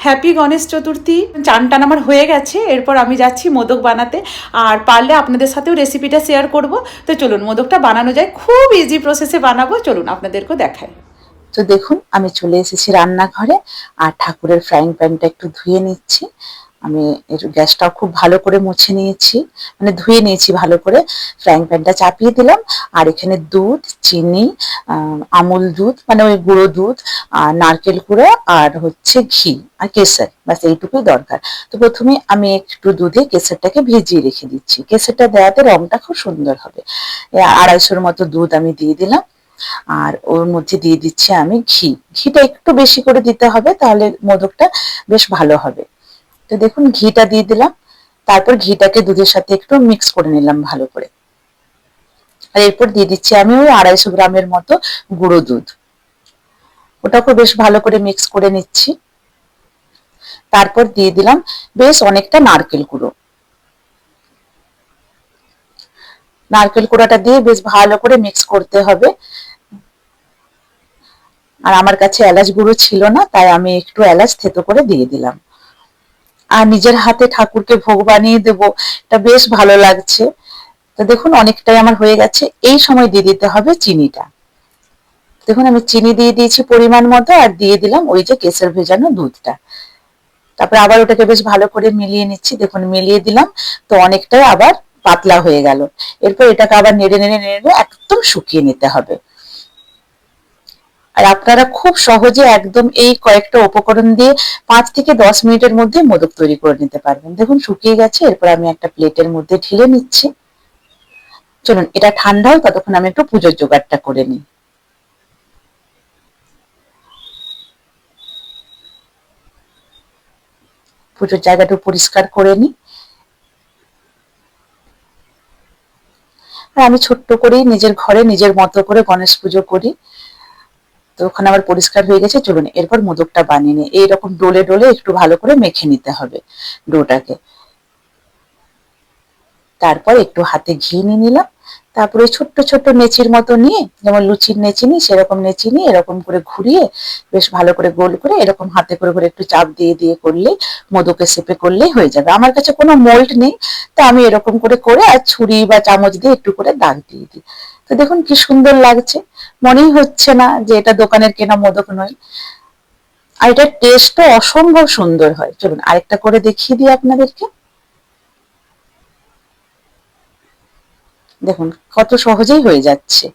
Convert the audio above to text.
Happy Ganesh Chaturthi. চান টান আমার হয়ে গেছে, এরপর আমি যাচ্ছি মোদক বানাতে। আর পারলে আপনাদের সাথেও রেসিপিটা শেয়ার করব। তো চলুন মোদকটা বানানো যায়, খুব ইজি প্রসেসে বানাবো, চলুন আপনাদেরকেও দেখাই। তো দেখুন আমি চলে এসেছি রান্নাঘরে, আর ঠাকুরের ফ্রাইং প্যানটা একটু ধুয়ে নিচ্ছি। আমি এর গ্যাসটাও খুব ভালো করে মুছে নিয়েছি, মানে ধুয়ে নিয়েছি ভালো করে। ফ্রাইং প্যানটা চাপিয়ে দিলাম, আর এখানে দুধ, চিনি, আমুল দুধ মানে ওই গুঁড়ো দুধ, আর নারকেল কুড়া, আর হচ্ছে ঘি আর কেসর, ব্যাস এইটুকুই দরকার। তো প্রথমে আমি একটু দুধে কেসরটাকে ভিজিয়ে রেখে দিচ্ছি, কেসরটা দেওয়াতে রংটা খুব সুন্দর হবে। 250 মতো দুধ আমি দিয়ে দিলাম, আর ওর মধ্যে দিয়ে দিচ্ছি আমি ঘি। ঘিটা একটু বেশি করে দিতে হবে, তাহলে মোদকটা বেশ ভালো হবে। তো দেখুন ঘিটা দিয়ে দিলাম, তারপর ঘিটাকে দুধের সাথে একটু মিক্স করে নিলাম ভালো করে। আর এরপর দিয়ে দিচ্ছি আমি ওই 250 গ্রামের মতো গুঁড়ো দুধ, ওটাকে বেশ ভালো করে মিক্স করে নিচ্ছি। তারপর দিয়ে দিলাম বেশ অনেকটা নারকেল কুড়ো। নারকেল কুড়াটা দিয়ে বেশ ভালো করে মিক্স করতে হবে। আর আমার কাছে এলাচ গুঁড়ো ছিল না, তাই আমি একটু এলাচ থেতো করে দিয়ে দিলাম। আর নিজের হাতে ঠাকুরকে ভোগ বানিয়ে দেবো, এটা বেশ ভালো লাগছে। তো দেখুন অনেকটাই আমার হয়ে গেছে। এই সময় দিয়ে দিতে হবে চিনিটা। দেখুন আমি চিনি দিয়ে দিয়েছি পরিমাণ মতো, আর দিয়ে দিলাম ওই যে কেসর ভেজানো দুধটা। তারপরে আবার ওটাকে বেশ ভালো করে মিলিয়ে নিচ্ছি। দেখুন মিলিয়ে দিলাম, তো অনেকটাই আবার পাতলা হয়ে গেল। এরপর এটাকে আবার নেড়ে নেড়ে নেড়ে একদম শুকিয়ে নিতে হবে। আর আপনারা খুব সহজে একদম এই কয়েকটা উপকরণ দিয়ে 5 থেকে 10 মিনিটের মধ্যে মোদক তৈরি করে নিতে পারবেন। দেখুন শুকিয়ে গেছে, এরপর আমি একটা প্লেটের মধ্যে ঢেলে নিচ্ছি। চলুন এটা ঠান্ডা হোক, ততক্ষণ আমি একটু পুজোর জোগাড়টা করে নিই। পুজোর জায়গাটা পরিষ্কার করে নিই। আর আমি ছোট্ট করেই নিজের ঘরে নিজের মতো করে গণেশ পুজো করি। তো ওখানে আবার পরিষ্কার হয়ে গেছে। চলুন এরপর মোদকটা বানিয়ে নিই। এইরকম ডোলে ডোলে একটু ভালো করে মেখে নিতে হবে ডোটাকে। তারপর একটু হাতে ঘি নিয়ে নিলাম। তারপরে ছোট্ট ছোট্ট নেচির মতো নিয়ে, যেমন লুচির নেচি নিই সেরকম নেচি নিয়ে এরকম করে ঘুরিয়ে বেশ ভালো করে গোল করে এরকম হাতে করে করে একটু চাপ দিয়ে দিয়ে করলেই, মোদকের শেপে করলেই হয়ে যাবে। আমার কাছে কোনো মোল্ড নেই, তা আমি এরকম করে করে আর ছুরি বা চামচ দিয়ে একটু করে দাগ দিয়ে দিই। তো দেখুন কি সুন্দর লাগছে, মনেই হচ্ছে না যে এটা দোকানের কেনা মোদক নয়। আর এটার টেস্টও অসম্ভব সুন্দর হয়। চলুন আরেকটা করে দেখিয়ে দিই আপনাদেরকে। দেখুন কত সহজেই হয়ে যাচ্ছে।